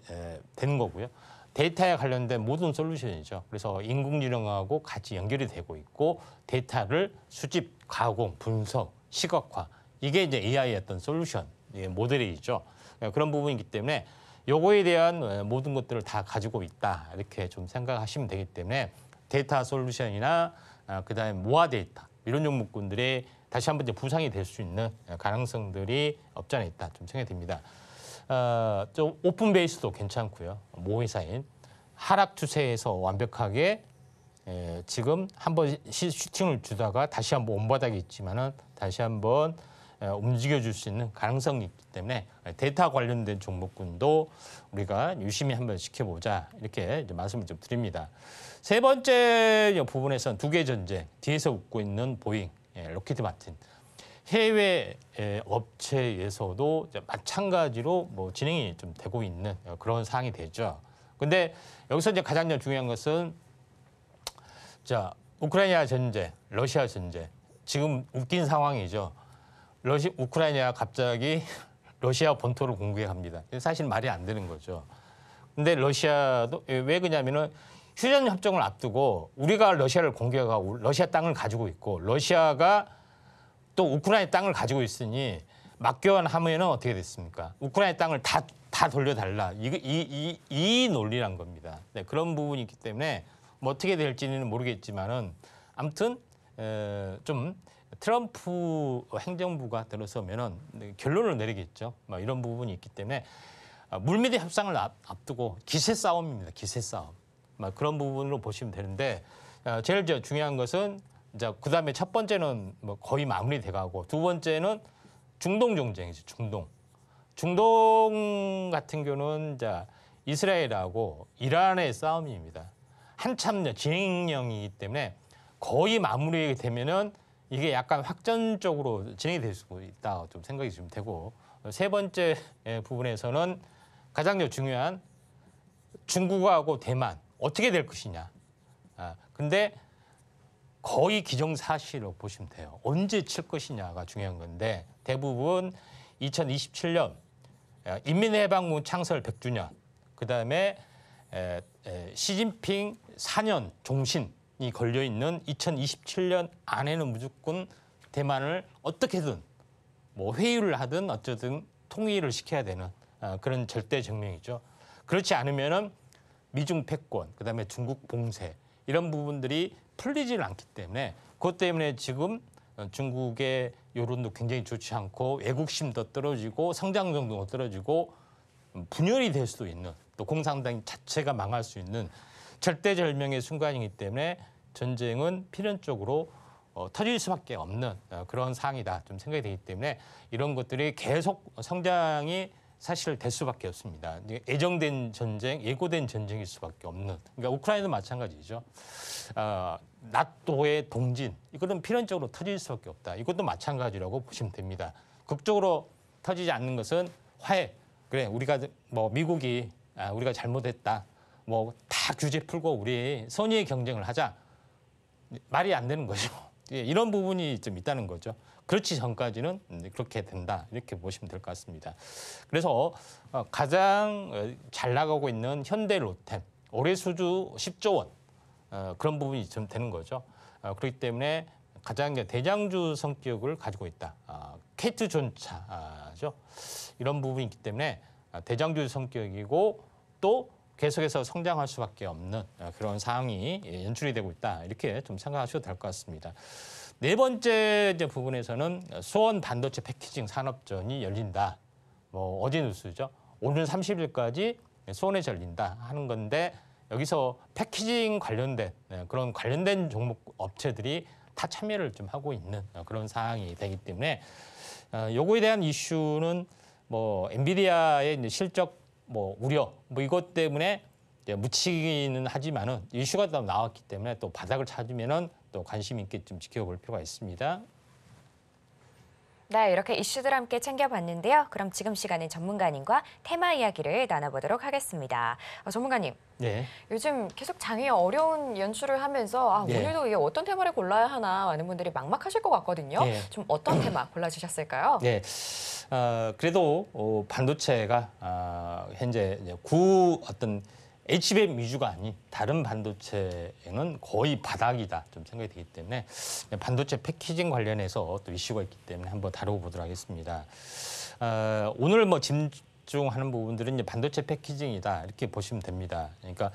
되는 거고요. 데이터에 관련된 모든 솔루션이죠. 그래서 인공지능하고 같이 연결이 되고 있고 데이터를 수집, 가공, 분석, 시각화 이게 이제 AI의 어떤 솔루션 모델이죠. 그런 부분이기 때문에 요거에 대한 모든 것들을 다 가지고 있다 이렇게 좀 생각하시면 되기 때문에 데이터 솔루션이나 그다음에 모아 데이터 이런 종목군들이 다시 한번 이제 부상이 될 수 있는 가능성들이 없지 않아 있다 좀 생각이 듭니다. 좀 오픈 베이스도 괜찮고요. 모 회사인 하락 추세에서 완벽하게 지금 한번 슈팅을 주다가 다시 한번 온바닥이 있지만은 다시 한번 움직여줄 수 있는 가능성이 있기 때문에 데이터 관련된 종목군도 우리가 유심히 한번 지켜보자 이렇게 이제 말씀을 좀 드립니다. 세 번째 부분에서는 두 개 전쟁 뒤에서 웃고 있는 보잉, 로키드 마틴 해외 업체에서도 마찬가지로 뭐 진행이 좀 되고 있는 그런 상황이 되죠. 근데 여기서 이제 가장 중요한 것은 자 우크라이나 전쟁, 러시아 전쟁 지금 웃긴 상황이죠. 우크라이나가 갑자기 러시아 본토를 공격합니다. 사실 말이 안 되는 거죠. 근데 러시아도 왜 그러냐면은 휴전 협정을 앞두고 우리가 러시아를 공격하고 러시아 땅을 가지고 있고 러시아가 또 우크라이나 땅을 가지고 있으니 맞교환하면은 어떻게 됐습니까? 우크라이나 땅을 다 돌려달라. 이 논리란 겁니다. 네, 그런 부분이 있기 때문에 뭐 어떻게 될지는 모르겠지만은 아무튼 좀 트럼프 행정부가 들어서면은 결론을 내리겠죠. 뭐 이런 부분이 있기 때문에 물밑의 협상을 앞두고 기세 싸움입니다. 기세 싸움. 뭐 그런 부분으로 보시면 되는데 제일 중요한 것은 이제 그다음에 첫 번째는 뭐 거의 마무리돼가고 두 번째는 중동 정쟁이죠. 중동 같은 경우는 이제 이스라엘하고 이란의 싸움입니다. 한참 진행형이기 때문에 거의 마무리되면은 이게 약간 확전적으로 진행이 될 수 있다 좀 생각이 좀 되고 세 번째 부분에서는 가장 중요한 중국하고 대만 어떻게 될 것이냐. 근데 거의 기정사실로 보시면 돼요. 언제 칠 것이냐가 중요한 건데 대부분 2027년 인민해방군 창설 100주년 그다음에 시진핑 4년 종신이 걸려있는 2027년 안에는 무조건 대만을 어떻게든 뭐 회유를 하든 어쩌든 통일을 시켜야 되는 그런 절대 정명이죠. 그렇지 않으면은 미중 패권, 그다음에 중국 봉쇄 이런 부분들이 풀리지는 않기 때문에 그것 때문에 지금 중국의 여론도 굉장히 좋지 않고 애국심도 떨어지고 성장정도도 떨어지고 분열이 될 수도 있는 또 공산당 자체가 망할 수 있는 절대절명의 순간이기 때문에 전쟁은 필연적으로 터질 수밖에 없는 그런 상황이다 좀 생각이 되기 때문에 이런 것들이 계속 성장이 사실 될 수밖에 없습니다. 예정된 전쟁, 예고된 전쟁일 수밖에 없는. 그러니까 우크라이나도 마찬가지죠. 나토의 동진, 이거는 필연적으로 터질 수밖에 없다. 이것도 마찬가지라고 보시면 됩니다. 극적으로 터지지 않는 것은 화해. 그래, 우리가 뭐 미국이 우리가 잘못했다. 뭐 다 규제 풀고 우리 선의의 경쟁을 하자. 말이 안 되는 거죠. 이런 부분이 좀 있다는 거죠. 그렇지 전까지는 그렇게 된다. 이렇게 보시면 될 것 같습니다. 그래서 가장 잘 나가고 있는 현대 로템, 올해 수주 10조 원 그런 부분이 좀 되는 거죠. 그렇기 때문에 가장 대장주 성격을 가지고 있다. K2전차죠. 이런 부분이 있기 때문에 대장주 성격이고 또 계속해서 성장할 수밖에 없는 그런 상황이 연출이 되고 있다. 이렇게 좀 생각하셔도 될 것 같습니다. 네 번째 이제 부분에서는 수원 반도체 패키징 산업전이 열린다. 뭐 어제 뉴스죠. 오늘 30일까지 수원에서 열린다 하는 건데 여기서 패키징 관련된 그런 관련된 종목 업체들이 다 참여를 좀 하고 있는 그런 상황이 되기 때문에 요거에 대한 이슈는 뭐 엔비디아의 이제 실적 뭐 우려 뭐 이것 때문에 묻히기는 하지만은 이슈가 또 나왔기 때문에 또 바닥을 찾으면은 또 관심 있게 좀 지켜볼 필요가 있습니다. 네, 이렇게 이슈들 함께 챙겨봤는데요. 그럼 지금 시간은 전문가님과 테마 이야기를 나눠보도록 하겠습니다. 전문가님, 네. 요즘 계속 장애 어려운 연출을 하면서 네. 오늘도 이게 어떤 테마를 골라야 하나 많은 분들이 막막하실 것 같거든요. 네. 좀 어떤 테마 골라주셨을까요? 네. 그래도 반도체가 현재 이제 어떤 HBM 위주가 아닌 다른 반도체는 거의 바닥이다 좀 생각이 되기 때문에 반도체 패키징 관련해서 또 이슈가 있기 때문에 한번 다뤄보도록 하겠습니다. 오늘 집중하는 부분들은 이제 반도체 패키징이다 이렇게 보시면 됩니다. 그러니까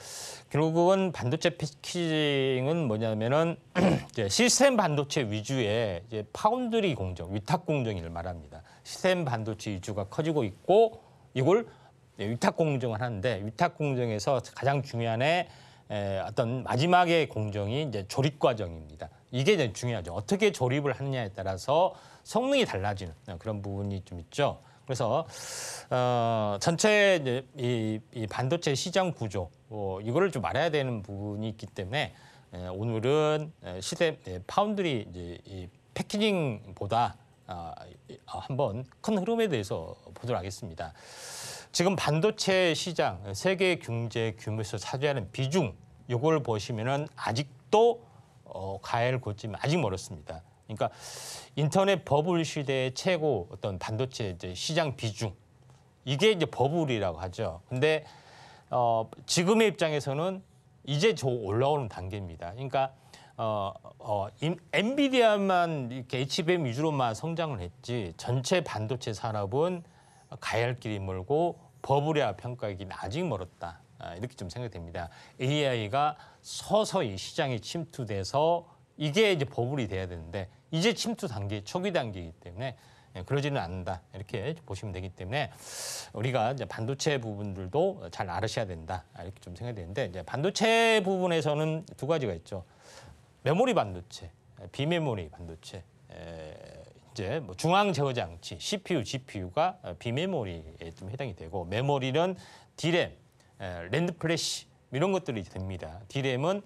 결국은 반도체 패키징은 뭐냐면은 이제 시스템 반도체 위주의 이제 파운드리 공정, 위탁 공정을 말합니다. 시스템 반도체 위주가 커지고 있고 이걸 위탁 공정을 하는데 위탁 공정에서 가장 중요한 어떤 마지막의 공정이 이제 조립 과정입니다. 이게 이제 중요하죠. 어떻게 조립을 하느냐에 따라서 성능이 달라지는 그런 부분이 좀 있죠. 그래서 전체 이제 이 반도체 시장 구조 이거를 좀 알아야 되는 부분이 있기 때문에 오늘은 시스템 파운드리 이제 이 패키징보다 한번 큰 흐름에 대해서 보도록 하겠습니다. 지금 반도체 시장 세계 경제 규모에서 차지하는 비중 이걸 보시면은 아직도 가해를 걷지만 아직 멀었습니다. 그러니까 인터넷 버블 시대의 최고 어떤 반도체 이제 시장 비중 이게 이제 버블이라고 하죠. 근데 지금의 입장에서는 이제 올라오는 단계입니다. 그러니까 엔비디아만 이렇게 HBM 위주로만 성장을 했지 전체 반도체 산업은 가야 할 길이 멀고 버블이라 평가하기는 아직 멀었다. 이렇게 좀 생각됩니다. AI가 서서히 시장에 침투돼서 이게 이제 버블이 돼야 되는데 이제 침투 단계, 초기 단계이기 때문에 그러지는 않는다. 이렇게 보시면 되기 때문에 우리가 이제 반도체 부분들도 잘 알으셔야 된다. 이렇게 좀 생각이 되는데 이제 반도체 부분에서는 두 가지가 있죠. 메모리 반도체, 비메모리 반도체. 이제 중앙 제어 장치, CPU, GPU가 비메모리에 좀 해당이 되고 메모리는 D램, 랜드 플래시 이런 것들이 됩니다. D램은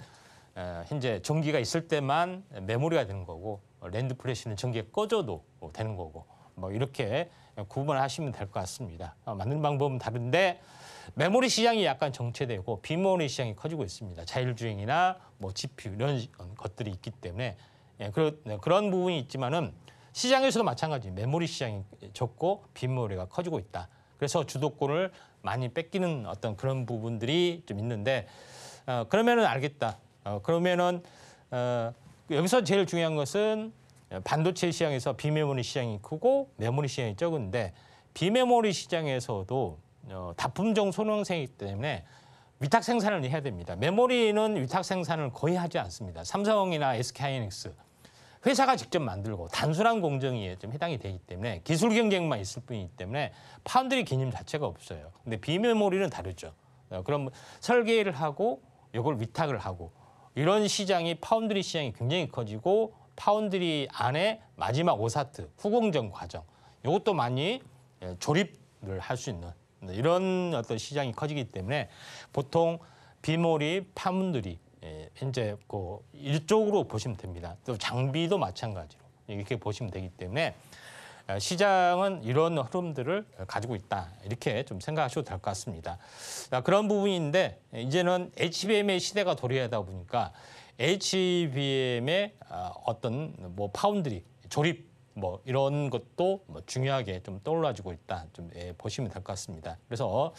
현재 전기가 있을 때만 메모리가 되는 거고 랜드 플래시는 전기가 꺼져도 되는 거고 이렇게 구분하시면 될 것 같습니다. 만드는 방법은 다른데 메모리 시장이 약간 정체되고 비메모리 시장이 커지고 있습니다. 자율주행이나 GPU 이런 것들이 있기 때문에 그런 부분이 있지만은 시장에서도 마찬가지 메모리 시장이 적고 비메모리가 커지고 있다. 그래서 주도권을 많이 뺏기는 어떤 그런 부분들이 좀 있는데 그러면은 알겠다. 그러면은 여기서 제일 중요한 것은 반도체 시장에서 비메모리 시장이 크고 메모리 시장이 적은데 비메모리 시장에서도 다품종 손흥생이기 때문에 위탁 생산을 해야 됩니다. 메모리는 위탁 생산을 거의 하지 않습니다. 삼성이나 SK하이닉스 회사가 직접 만들고 단순한 공정에 좀 해당이 되기 때문에 기술 경쟁만 있을 뿐이기 때문에 파운드리 개념 자체가 없어요. 근데 비메모리는 다르죠. 그럼 설계를 하고 이걸 위탁을 하고 이런 시장이 파운드리 시장이 굉장히 커지고 파운드리 안에 마지막 오사트 후공정 과정 이것도 많이 조립을 할 수 있는 이런 어떤 시장이 커지기 때문에 보통 비메모리 파운드리 현재 이쪽으로 보시면 됩니다. 또 장비도 마찬가지로 이렇게 보시면 되기 때문에 시장은 이런 흐름들을 가지고 있다. 이렇게 좀 생각하셔도 될 것 같습니다. 그런 부분인데 이제는 HBM의 시대가 도래하다 보니까 HBM의 어떤 파운드리, 조립 이런 것도 중요하게 좀 떠올라지고 있다. 좀 보시면 될 것 같습니다. 그래서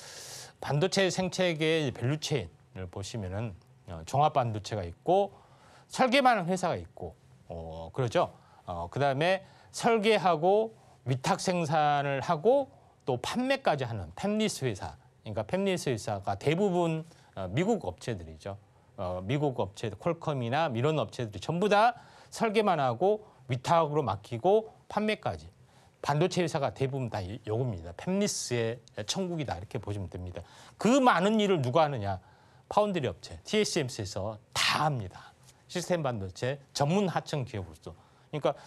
반도체 생태계의 밸류체인을 보시면은 종합 반도체가 있고 설계만 하는 회사가 있고 그러죠. 그다음에 설계하고 위탁 생산을 하고 또 판매까지 하는 팹리스 회사. 그러니까 팹리스 회사가 대부분 미국 업체들이죠. 미국 업체, 퀄컴이나 이런 업체들이 전부 다 설계만 하고 위탁으로 맡기고 판매까지. 반도체 회사가 대부분 다 요겁니다. 팹리스의 천국이다 이렇게 보시면 됩니다. 그 많은 일을 누가 하느냐? 파운드리 업체, TSMC에서 다 합니다. 시스템 반도체 전문 하청 기업으로서. 그러니까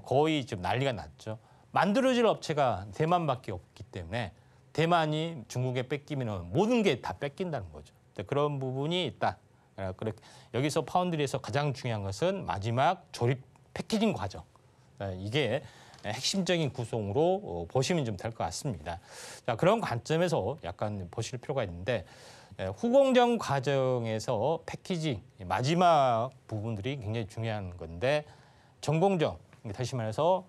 거의 지금 난리가 났죠. 만들어질 업체가 대만밖에 없기 때문에 대만이 중국에 뺏기면 모든 게 다 뺏긴다는 거죠. 그런 부분이 있다. 여기서 파운드리에서 가장 중요한 것은 마지막 조립 패키징 과정. 이게 핵심적인 구성으로 보시면 좀 될 것 같습니다. 자, 그런 관점에서 약간 보실 필요가 있는데 후공정 과정에서 패키징 마지막 부분들이 굉장히 중요한 건데 전공정 다시 말해서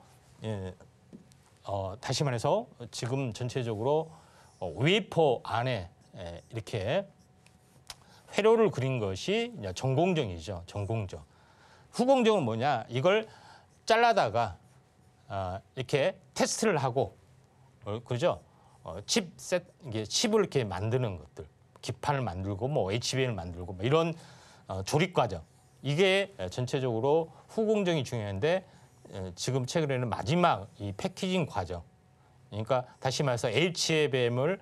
지금 전체적으로 웨이퍼 안에 이렇게 회로를 그린 것이 전공정이죠. 전공정. 후공정은 뭐냐? 이걸 잘라다가 이렇게 테스트를 하고, 그죠? 이게 칩을 이렇게 만드는 것들, 기판을 만들고, 뭐 HBM을 만들고, 뭐 이런 조립 과정. 이게 전체적으로 후공정이 중요한데 지금 최근에는 마지막 이 패키징 과정. 그러니까 다시 말해서 HBM을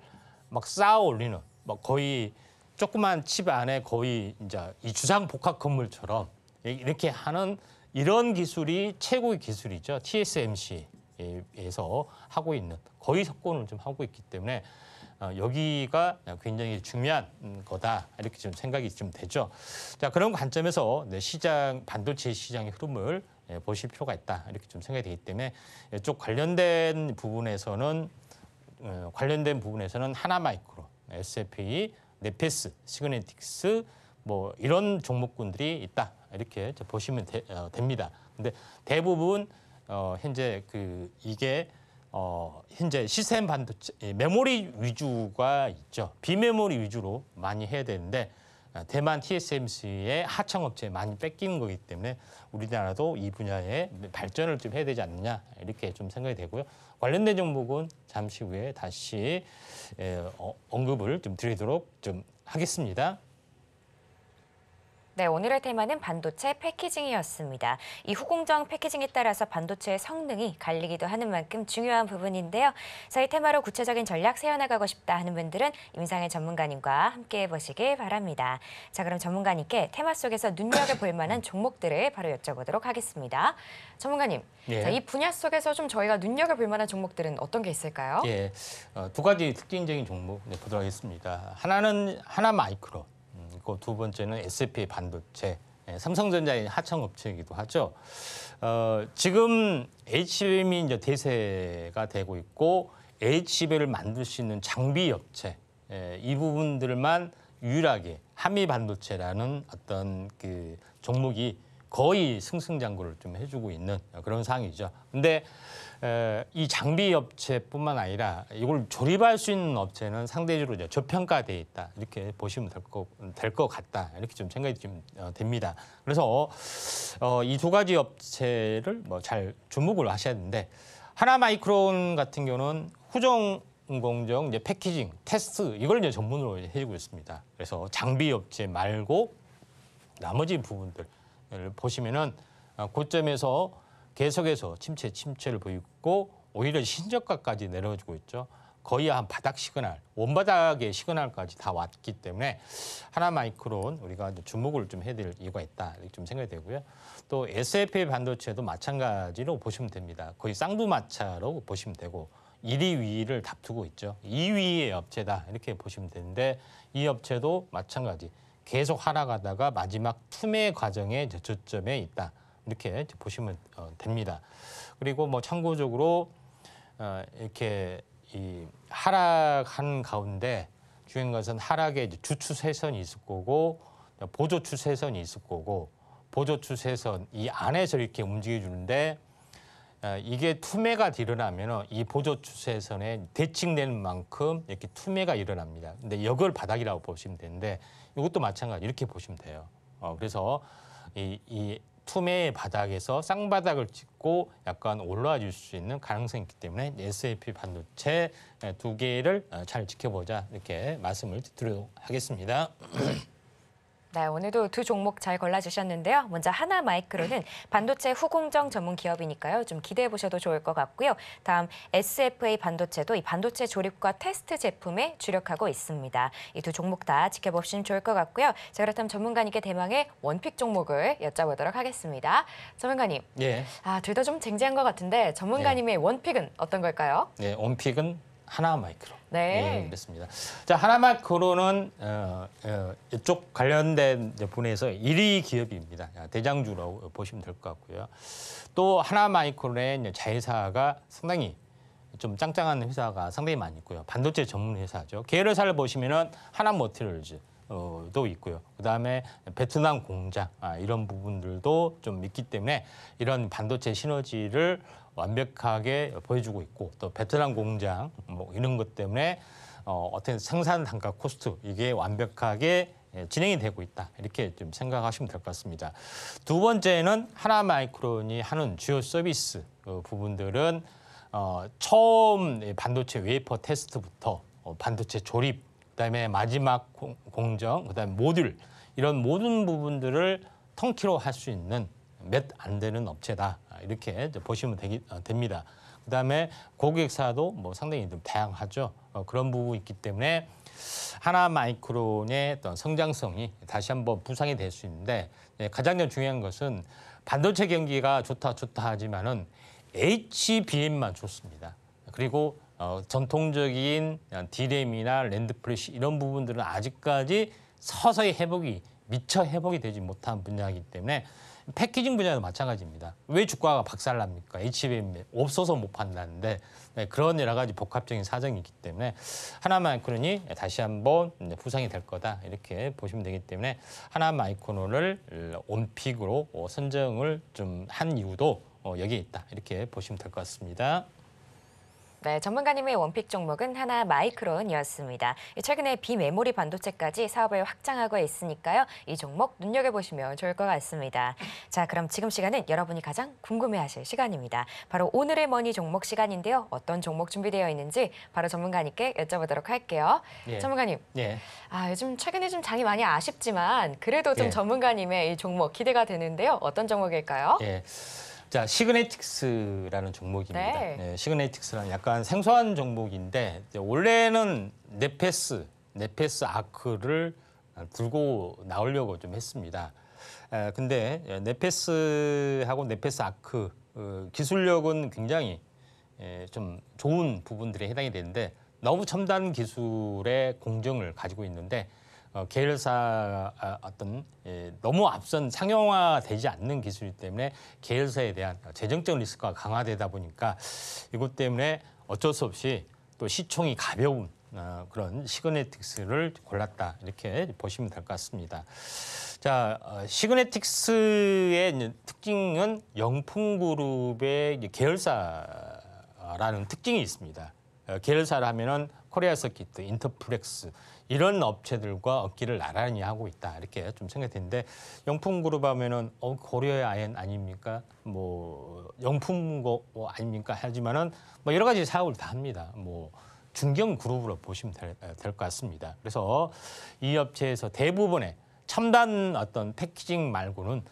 막 쌓아 올리는, 막 거의 조그만 칩 안에 거의 이제 이 주상 복합 건물처럼 이렇게 하는 이런 기술이 최고의 기술이죠. TSMC에서 하고 있는 거의 석권을 좀 하고 있기 때문에 여기가 굉장히 중요한 거다 이렇게 좀 생각이 좀 되죠. 자, 그런 관점에서 반도체 시장의 흐름을 보실 필요가 있다 이렇게 좀 생각이 되기 때문에 이쪽 관련된 부분에서는 하나마이크론, SFA, 네페스, 시그네틱스 뭐 이런 종목군들이 있다 이렇게 보시면 됩니다. 근데 대부분 현재 이게 현재 시스템 반도체 메모리 위주가 있죠. 비메모리 위주로 많이 해야 되는데 대만 TSMC의 하청업체에 많이 뺏기는 거기 때문에 우리나라도 이 분야에 발전을 좀 해야 되지 않느냐 이렇게 좀 생각이 되고요. 관련된 종목은 잠시 후에 다시 언급을 좀 드리도록 좀 하겠습니다. 네, 오늘의 테마는 반도체 패키징이었습니다. 이 후공정 패키징에 따라서 반도체의 성능이 갈리기도 하는 만큼 중요한 부분인데요. 저희 테마로 구체적인 전략 세워나가고 싶다 하는 분들은 임상의 전문가님과 함께해 보시길 바랍니다. 자, 그럼 전문가님께 테마 속에서 눈여겨볼 만한 종목들을 바로 여쭤보도록 하겠습니다. 전문가님, 예. 자, 이 분야 속에서 좀 저희가 눈여겨볼 만한 종목들은 어떤 게 있을까요? 예, 두 가지 특징적인 종목 보도록 하겠습니다. 하나는 하나마이크론. 두 번째는 SFA 반도체, 삼성전자의 하청업체이기도 하죠. 지금 HBM이 이제 대세가 되고 있고 HBM을 만들 수 있는 장비 업체, 이 부분들만 유일하게 한미 반도체라는 어떤 그 종목이 거의 승승장구를 좀 해주고 있는 그런 상황이죠. 근데 이 장비 업체뿐만 아니라 이걸 조립할 수 있는 업체는 상대적으로 이제 저평가돼 있다 이렇게 보시면 될 것 같다 이렇게 좀 생각이 좀 됩니다. 그래서 이 두 가지 업체를 잘 주목을 하셔야 되는데 하나마이크론 같은 경우는 후정 공정 이제 패키징 테스트 이걸 이제 전문으로 해주고 있습니다. 그래서 장비 업체 말고 나머지 부분들 보시면은 고점에서 계속해서 침체를 보이고 오히려 신저가까지 내려주고 있죠. 거의 한 바닥 시그널, 원바닥의 시그널까지 다 왔기 때문에 하나마이크론 우리가 이제 주목을 좀 해야 될 이유가 있다 이렇게 좀 생각이 되고요. 또 SFA 반도체도 마찬가지로 보시면 됩니다. 거의 쌍두마차로 보시면 되고 1위, 2위를 다투고 있죠. 2위의 업체다 이렇게 보시면 되는데 이 업체도 마찬가지. 계속 하락하다가 마지막 투매 과정의 저점에 있다. 이렇게 보시면 됩니다. 그리고 참고적으로 이렇게 이 하락한 가운데 중요한 것은 하락에 주추세선이 있을 거고 보조추세선이 있을 거고 보조추세선 이 안에서 이렇게 움직여주는데 이게 투매가 일어나면 이 보조추세선에 대칭되는 만큼 이렇게 투매가 일어납니다. 근데 이걸 바닥이라고 보시면 되는데 이것도 마찬가지 이렇게 보시면 돼요. 그래서 이 투매의 바닥에서 쌍바닥을 찍고 약간 올라와 줄 수 있는 가능성이 있기 때문에 SFA 반도체 두 개를 잘 지켜보자 이렇게 말씀을 드리도록 하겠습니다. 네, 오늘도 두 종목 잘 골라주셨는데요. 먼저 하나마이크론은 반도체 후공정 전문 기업이니까요. 좀 기대해 보셔도 좋을 것 같고요. 다음 SFA 반도체도 이 반도체 조립과 테스트 제품에 주력하고 있습니다. 이 두 종목 다 지켜보시면 좋을 것 같고요. 자, 그렇다면 전문가님께 대망의 원픽 종목을 여쭤보도록 하겠습니다. 전문가님, 예. 둘 다 좀 쟁쟁한 것 같은데 전문가님의 원픽은 어떤 걸까요? 네, 원픽은 하나마이크로. 네. 예, 그렇습니다. 자, 하나마이크로는 이쪽 관련된 분에서 1위 기업입니다. 대장주라고 보시면 될 것 같고요. 또 하나마이크론의 자회사가 상당히 좀 짱짱한 회사가 상당히 많이 있고요. 반도체 전문 회사죠. 계열사를 보시면은 하나머티리얼즈 도 있고요. 그다음에 베트남 공장 이런 부분들도 좀 있기 때문에 이런 반도체 시너지를 완벽하게 보여주고 있고 또 베트남 공장 뭐 이런 것 때문에 어떤 생산 단가 코스트 이게 완벽하게 진행이 되고 있다. 이렇게 좀 생각하시면 될 것 같습니다. 두 번째는 하나마이크론이 하는 주요 서비스 부분들은 처음 반도체 웨이퍼 테스트부터 반도체 조립, 그다음에 마지막 공정, 그다음에 모듈 이런 모든 부분들을 통키로 할 수 있는 몇 안 되는 업체다. 이렇게 보시면 됩니다. 그다음에 고객사도 뭐 상당히 좀 다양하죠. 그런 부분이 있기 때문에 하나마이크론의 어떤 성장성이 다시 한번 부상이 될 수 있는데 가장 중요한 것은 반도체 경기가 좋다 하지만은 HBM만 좋습니다. 그리고 전통적인 D램이나 랜드 플래시 이런 부분들은 아직까지 서서히 미처 회복이 되지 못한 분야이기 때문에 패키징 분야도 마찬가지입니다. 왜 주가가 박살납니까? HBM 없어서 못 판다는데 그런 여러 가지 복합적인 사정이 있기 때문에 하나마이크론이 다시 한번 부상이 될 거다 이렇게 보시면 되기 때문에 하나마이크론을 온픽으로 선정을 좀 한 이유도 여기에 있다 이렇게 보시면 될 것 같습니다. 네, 전문가님의 원픽 종목은 하나마이크론이었습니다. 최근에 비메모리 반도체까지 사업을 확장하고 있으니까요. 이 종목 눈여겨보시면 좋을 것 같습니다. 자, 그럼 지금 시간은 여러분이 가장 궁금해하실 시간입니다. 바로 오늘의 머니 종목 시간인데요. 어떤 종목 준비되어 있는지 바로 전문가님께 여쭤보도록 할게요. 예. 전문가님, 예. 요즘 최근에 좀 장이 많이 아쉽지만 그래도 좀 예. 전문가님의 이 종목 기대가 되는데요. 어떤 종목일까요? 예. 자, 시그네틱스라는 종목입니다. 네. 네, 시그네틱스라는 약간 생소한 종목인데 원래는 네페스 아크를 들고 나오려고 좀 했습니다. 근데 네페스하고 네페스 아크 기술력은 굉장히 좀 좋은 부분들에 해당이 되는데 너무 첨단 기술의 공정을 가지고 있는데 계열사 너무 앞선 상용화되지 않는 기술이기 때문에 계열사에 대한 재정적 리스크가 강화되다 보니까 이것 때문에 어쩔 수 없이 또 시총이 가벼운 그런 시그네틱스를 골랐다 이렇게 보시면 될 것 같습니다. 자, 시그네틱스의 특징은 영풍그룹의 계열사라는 특징이 있습니다. 계열사를 하면은 코리아 서키트, 인터플렉스 이런 업체들과 얻기를 나란히 하고 있다 이렇게 좀 생각되는데 영풍그룹 하면은 고려의 아연 아닙니까? 뭐 영풍고 아닙니까? 하지만은 뭐 여러 가지 사업을 다 합니다. 뭐 중견 그룹으로 보시면 될 것 같습니다. 그래서 이 업체에서 대부분의 첨단 어떤 패키징 말고는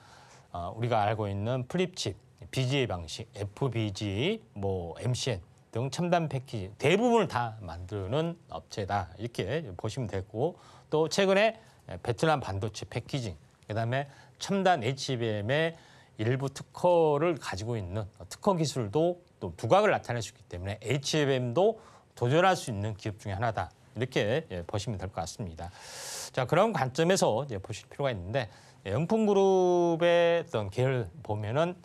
우리가 알고 있는 플립칩, BGA 방식, FPGA, 뭐 MCN 등 첨단 패키지 대부분을 다 만드는 업체다 이렇게 보시면 되고 또 최근에 베트남 반도체 패키징 그다음에 첨단 HBM의 일부 특허를 가지고 있는 특허 기술도 또 두각을 나타낼 수 있기 때문에 HBM도 도전할 수 있는 기업 중에 하나다 이렇게 보시면 될 것 같습니다. 자, 그런 관점에서 보실 필요가 있는데 영풍그룹의 어떤 계열 보면은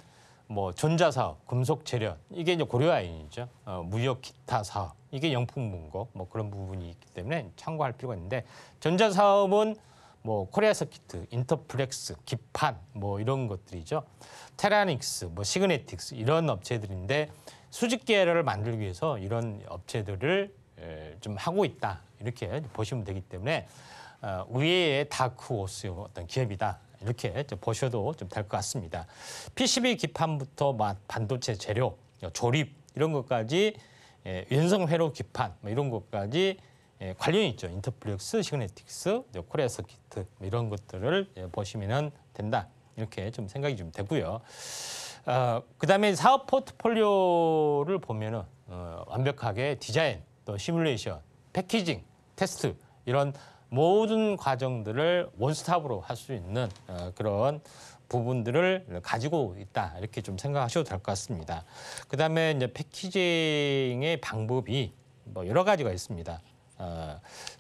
뭐 전자사업, 금속재련 이게 이제 고려아연이죠. 무역 기타 사업 이게 영풍문고 뭐 그런 부분이 있기 때문에 참고할 필요가 있는데 전자사업은 뭐 코리아 서키트, 인터플렉스, 기판 뭐 이런 것들이죠. 테라닉스, 뭐 시그네틱스 이런 업체들인데 수직 계열을 만들기 위해서 이런 업체들을 좀 하고 있다 이렇게 보시면 되기 때문에 의외의 다크호스의 어떤 기업이다. 이렇게 보셔도 좀 될 것 같습니다. PCB 기판부터 반도체 재료, 조립 이런 것까지 연성 회로 기판 뭐 이런 것까지 관련이 있죠. 인터플렉스, 시그네틱스, 코리아 서키트 뭐 이런 것들을 보시면 된다. 이렇게 좀 생각이 좀 되고요. 그다음에 사업 포트폴리오를 보면은 완벽하게 디자인, 또 시뮬레이션, 패키징, 테스트 이런 모든 과정들을 원스톱으로 할 수 있는 그런 부분들을 가지고 있다 이렇게 좀 생각하셔도 될 것 같습니다. 그다음에 이제 패키징의 방법이 뭐 여러 가지가 있습니다.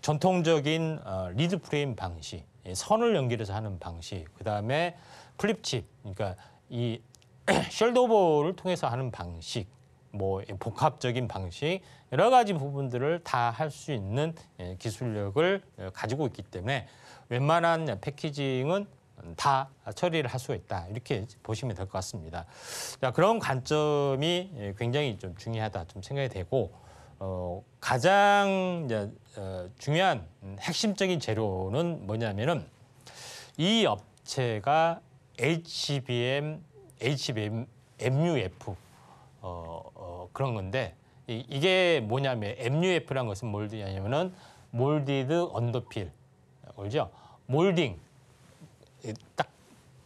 전통적인 리드 프레임 방식, 선을 연결해서 하는 방식, 그다음에 플립칩, 그러니까 이 숄더볼을 통해서 하는 방식, 뭐 복합적인 방식, 여러 가지 부분들을 다 할 수 있는 기술력을 가지고 있기 때문에 웬만한 패키징은 다 처리를 할 수가 있다. 이렇게 보시면 될 것 같습니다. 자, 그런 관점이 굉장히 좀 중요하다 좀 생각이 되고, 가장 중요한 핵심적인 재료는 뭐냐면은 이 업체가 MUF 그런 건데, 이게 뭐냐면 MUF라는 것은 뭘냐면은 몰디드 언더필, 그렇죠? 몰딩, 딱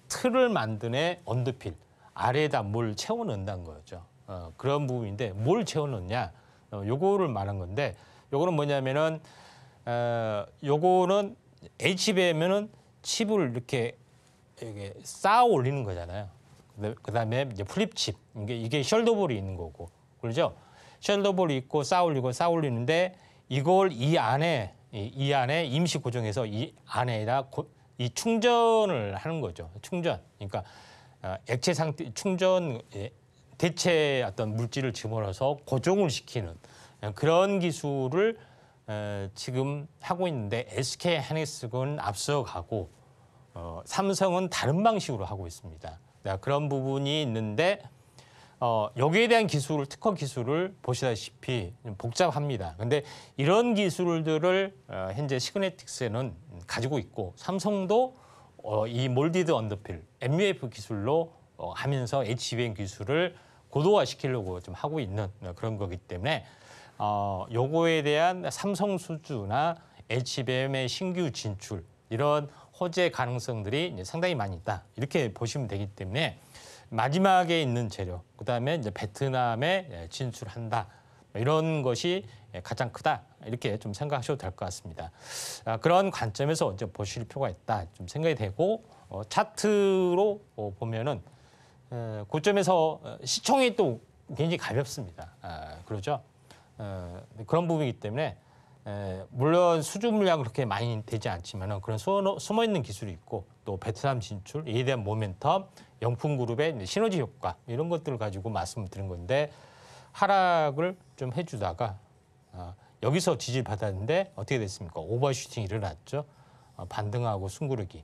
틀을 만드는 언더필, 아래에다 뭘 채워 넣는다는 거죠. 그런 부분인데 뭘 채워 넣냐? 요거를 말한 건데, 요거는 뭐냐면은 요거는 HBM에는 칩을 이렇게 쌓아 올리는 거잖아요. 그다음에 이제 플립칩, 이게 숄더볼이 있는 거고, 그렇죠? 숄더볼이 있고 쌓아 올리는데 이걸 이 안에 임시 고정해서 이 안에다 이 충전을 하는 거죠. 충전. 그러니까 액체 상태 충전, 대체 어떤 물질을 집어넣어서 고정을 시키는 그런 기술을 지금 하고 있는데, SK 하이닉스는 앞서가고 삼성은 다른 방식으로 하고 있습니다. 그런 부분이 있는데, 여기에 대한 기술, 특허 기술을 보시다시피 복잡합니다. 근데 이런 기술들을 현재 시그네틱스에는 가지고 있고, 삼성도 이 몰디드 언더필, MUF 기술로 하면서 HBM 기술을 고도화시키려고 좀 하고 있는 그런 거기 때문에, 요거에 대한 삼성 수주나 HBM의 신규 진출, 이런 호재 가능성들이 이제 상당히 많이 있다. 이렇게 보시면 되기 때문에 마지막에 있는 재료, 그다음에 이제 베트남에 진출한다. 이런 것이 가장 크다. 이렇게 좀 생각하셔도 될 것 같습니다. 그런 관점에서 이제 보실 필요가 있다. 좀 생각이 되고, 차트로 보면은 고점에서 시총이 또 굉장히 가볍습니다. 그렇죠? 그런 부분이기 때문에 물론 수주 물량은 그렇게 많이 되지 않지만 그런 숨어 있는 기술이 있고, 또 베트남 진출, 이에 대한 모멘텀, 영풍그룹의 시너지 효과, 이런 것들을 가지고 말씀드린 건데, 하락을 좀 해주다가 여기서 지지를 받았는데 어떻게 됐습니까? 오버슈팅이 일어났죠. 반등하고 숨구르기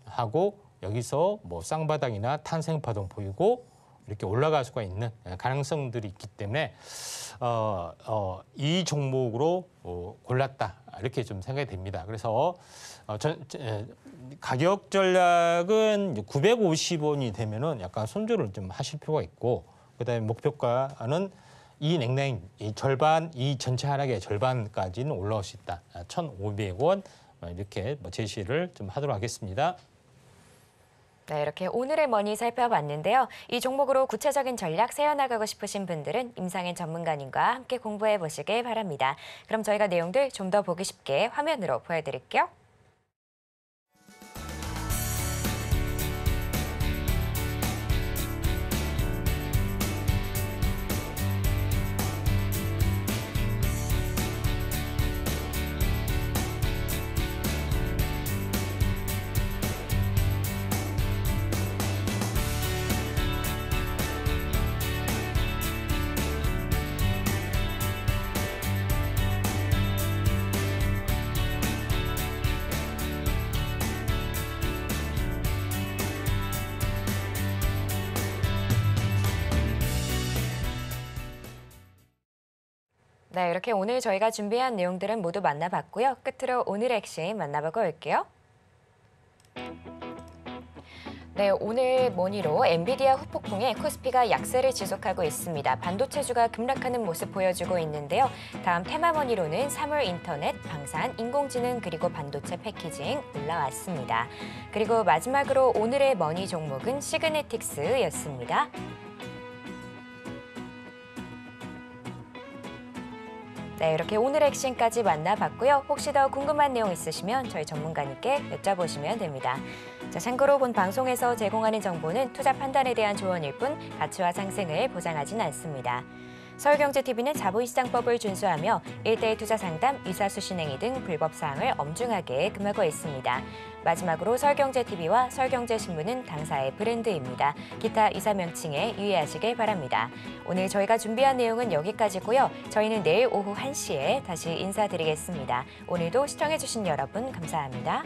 하고, 여기서 뭐 쌍바닥이나 탄생파동 보이고 이렇게 올라갈 수가 있는 가능성들이 있기 때문에 이 종목으로 골랐다, 이렇게 좀 생각이 됩니다. 그래서 가격 전략은 950원이 되면은 약간 손절을 좀 하실 필요가 있고, 그다음에 목표가는 이 냉랭, 이 절반, 이 전체 하락의 절반까지는 올라올 수 있다. 1,500원 이렇게 제시를 좀 하도록 하겠습니다. 네, 이렇게 오늘의 머니 살펴봤는데요. 이 종목으로 구체적인 전략 세워나가고 싶으신 분들은 임상현 전문가님과 함께 공부해 보시길 바랍니다. 그럼 저희가 내용들 좀 더 보기 쉽게 화면으로 보여드릴게요. 네, 이렇게 오늘 저희가 준비한 내용들은 모두 만나봤고요. 끝으로 오늘의 핵심 만나보고 올게요. 네, 오늘 머니로 엔비디아 후폭풍에 코스피가 약세를 지속하고 있습니다. 반도체주가 급락하는 모습 보여주고 있는데요. 다음 테마 머니로는 3월 인터넷, 방산, 인공지능 그리고 반도체 패키징 올라왔습니다. 그리고 마지막으로 오늘의 머니 종목은 시그네틱스였습니다. 네, 이렇게 오늘의 핵심까지 만나봤고요. 혹시 더 궁금한 내용 있으시면 저희 전문가님께 여쭤보시면 됩니다. 자, 참고로 본 방송에서 제공하는 정보는 투자 판단에 대한 조언일 뿐 가치와 상승을 보장하진 않습니다. 서울경제TV는 자본시장법을 준수하며 일대일 투자 상담, 의사수신행위 등 불법 사항을 엄중하게 금하고 있습니다. 마지막으로 서울경제TV와 서울경제신문은 당사의 브랜드입니다. 기타 이사 명칭에 유의하시길 바랍니다. 오늘 저희가 준비한 내용은 여기까지고요. 저희는 내일 오후 1시에 다시 인사드리겠습니다. 오늘도 시청해주신 여러분 감사합니다.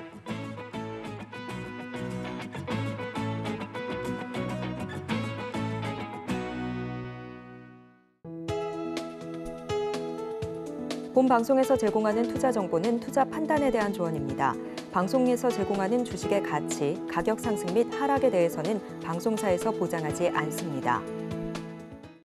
본 방송에서 제공하는 투자 정보는 투자 판단에 대한 조언입니다. 방송에서 제공하는 주식의 가치, 가격 상승 및 하락에 대해서는 방송사에서 보장하지 않습니다.